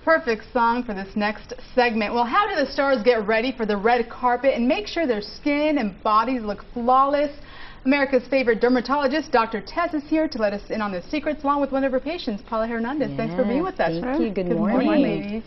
Perfect song for this next segment. Well, how do the stars get ready for the red carpet and make sure their skin and bodies look flawless? America's favorite dermatologist, Dr. Tess, is here to let us in on the secrets, along with one of her patients, Paula Hernandez. Yes, thanks for being with us. Thank you. Good morning, ladies.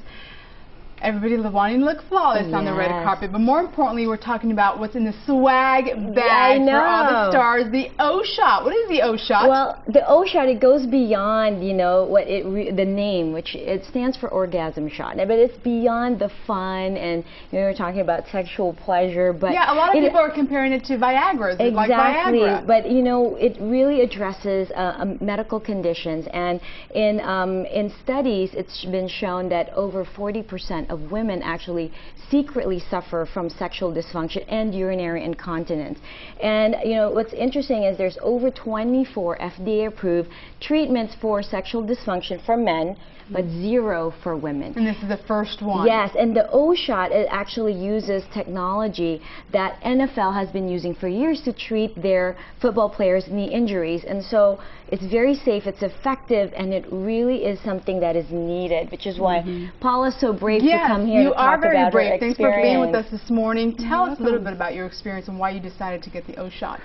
Everybody wanting to look flawless on the red carpet, but more importantly, we're talking about what's in the swag bag for all the stars, the O-Shot. What is the O-Shot? Well, the O-Shot, it goes beyond, you know, what the name, which it stands for orgasm shot, but it's beyond the fun, and you know, we're talking about sexual pleasure, but yeah, a lot of people are comparing it to Viagra. Exactly, like Viagra. But you know, it really addresses medical conditions, and in studies, it's been shown that over 40% of women actually secretly suffer from sexual dysfunction and urinary incontinence. And you know, what's interesting is there's over 24 FDA-approved treatments for sexual dysfunction for men, but 0 for women. And this is the first one. Yes, and the O-Shot, it actually uses technology that NFL has been using for years to treat their football players' knee injuries. And so it's very safe, it's effective, and it really is something that is needed, which is why Paula's so brave to come here to talk about her experience. You are very brave. Thanks for being with us this morning. Tell us a little bit about your experience and why you decided to get the O-Shot.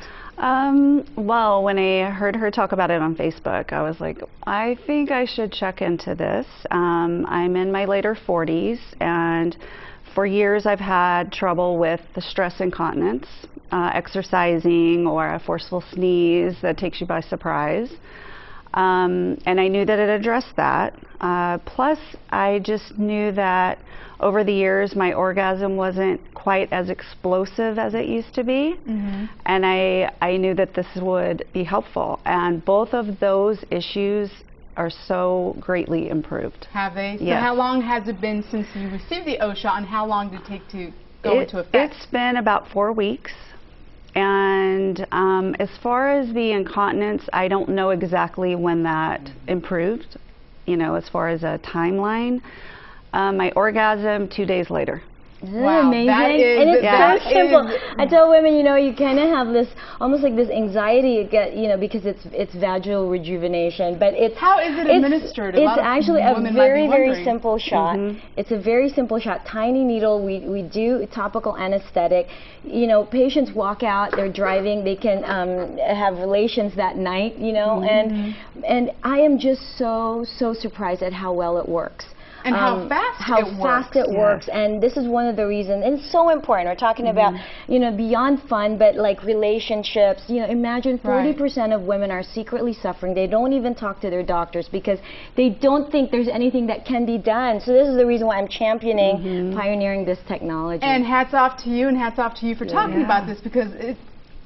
Well, when I heard her talk about it on Facebook, I was like, I think I should check into this. I'm in my later 40s, and for years I've had trouble with the stress incontinence, exercising or a forceful sneeze that takes you by surprise. And I knew that it addressed that. Plus, I just knew that over the years my orgasm wasn't quite as explosive as it used to be. And I knew that this would be helpful. And both of those issues are so greatly improved. Have they? So yes. How long has it been since you received the O-Shot, and how long did it take to go into effect? It's been about 4 weeks. And as far as the incontinence, I don't know exactly when that improved, you know, as far as a timeline. My orgasm 2 days later. Isn't that amazing? And it's so simple. I tell women, you know, you kind of have this, almost like this anxiety, you know, because it's vaginal rejuvenation. But it's how is it administered? It's actually a very simple shot. It's a very simple shot, tiny needle. We do topical anesthetic. You know, patients walk out, they're driving, they can have relations that night. You know, and I am just so surprised at how well it works. And how fast it works. And this is one of the reasons, and it's so important. We're talking about, you know, beyond fun, but like relationships. You know, imagine 40% of women are secretly suffering. They don't even talk to their doctors because they don't think there's anything that can be done. So this is the reason why I'm championing, pioneering this technology. And hats off to you, and hats off to you for talking about this, because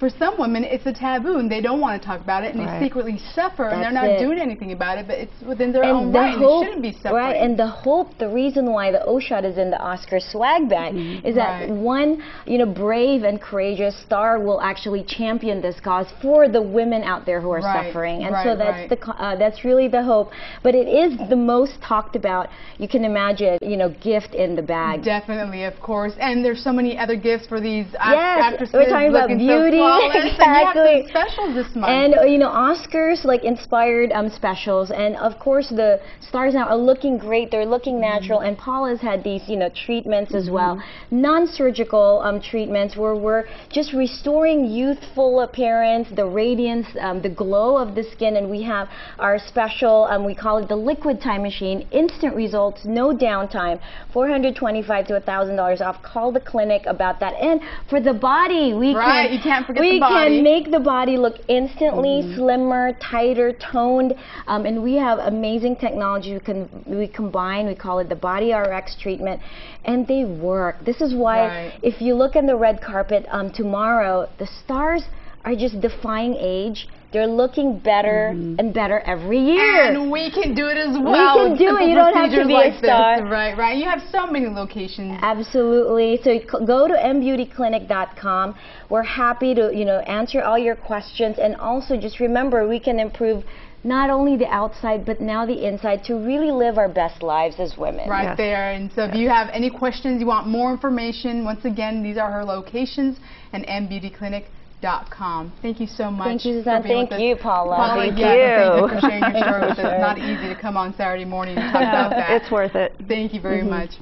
for some women, it's a taboo, and they don't want to talk about it, and they secretly suffer, and they're not doing anything about it, but it's within their own right, and they shouldn't be suffering. Right, and the reason why the O-Shot is in the Oscar swag bag is that one, you know, brave and courageous star will actually champion this cause for the women out there who are suffering, and so that's really the hope. But it is the most talked about, you can imagine, you know, gift in the bag. Definitely, of course, and there's so many other gifts for these actresses. We're talking about beauty. Exactly. Specials this month. And you know, Oscars like inspired specials, and of course the stars now are looking great. They're looking natural, and Paula's had these, you know, treatments as well, non-surgical treatments where we're just restoring youthful appearance, the radiance, the glow of the skin, and we have our special, we call it the liquid time machine, instant results, no downtime, $425 to $1,000 off. Call the clinic about that. And for the body, you can't forget we can make the body look instantly slimmer, tighter, toned, and we have amazing technology we combine. We call it the Body RX treatment, and they work. This is why if you look on the red carpet tomorrow, the stars are just defying age. They're looking better and better every year. And we can do it as well. We can do it. You don't have to be a star. Right. You have so many locations. Absolutely. So go to mbeautyclinic.com. We're happy to, you know, answer all your questions, and also just remember, we can improve not only the outside, but now the inside, to really live our best lives as women. Right there. And so if you have any questions, you want more information, once again, these are her locations, and mbeautyclinic.com. Thank you so much. Thank you, Suzanne. Thank you, Paula. Paula, Thank yes, you. thank you for sharing your story with us. It's not easy to come on Saturday morning and talk about that. It's worth it. Thank you very much.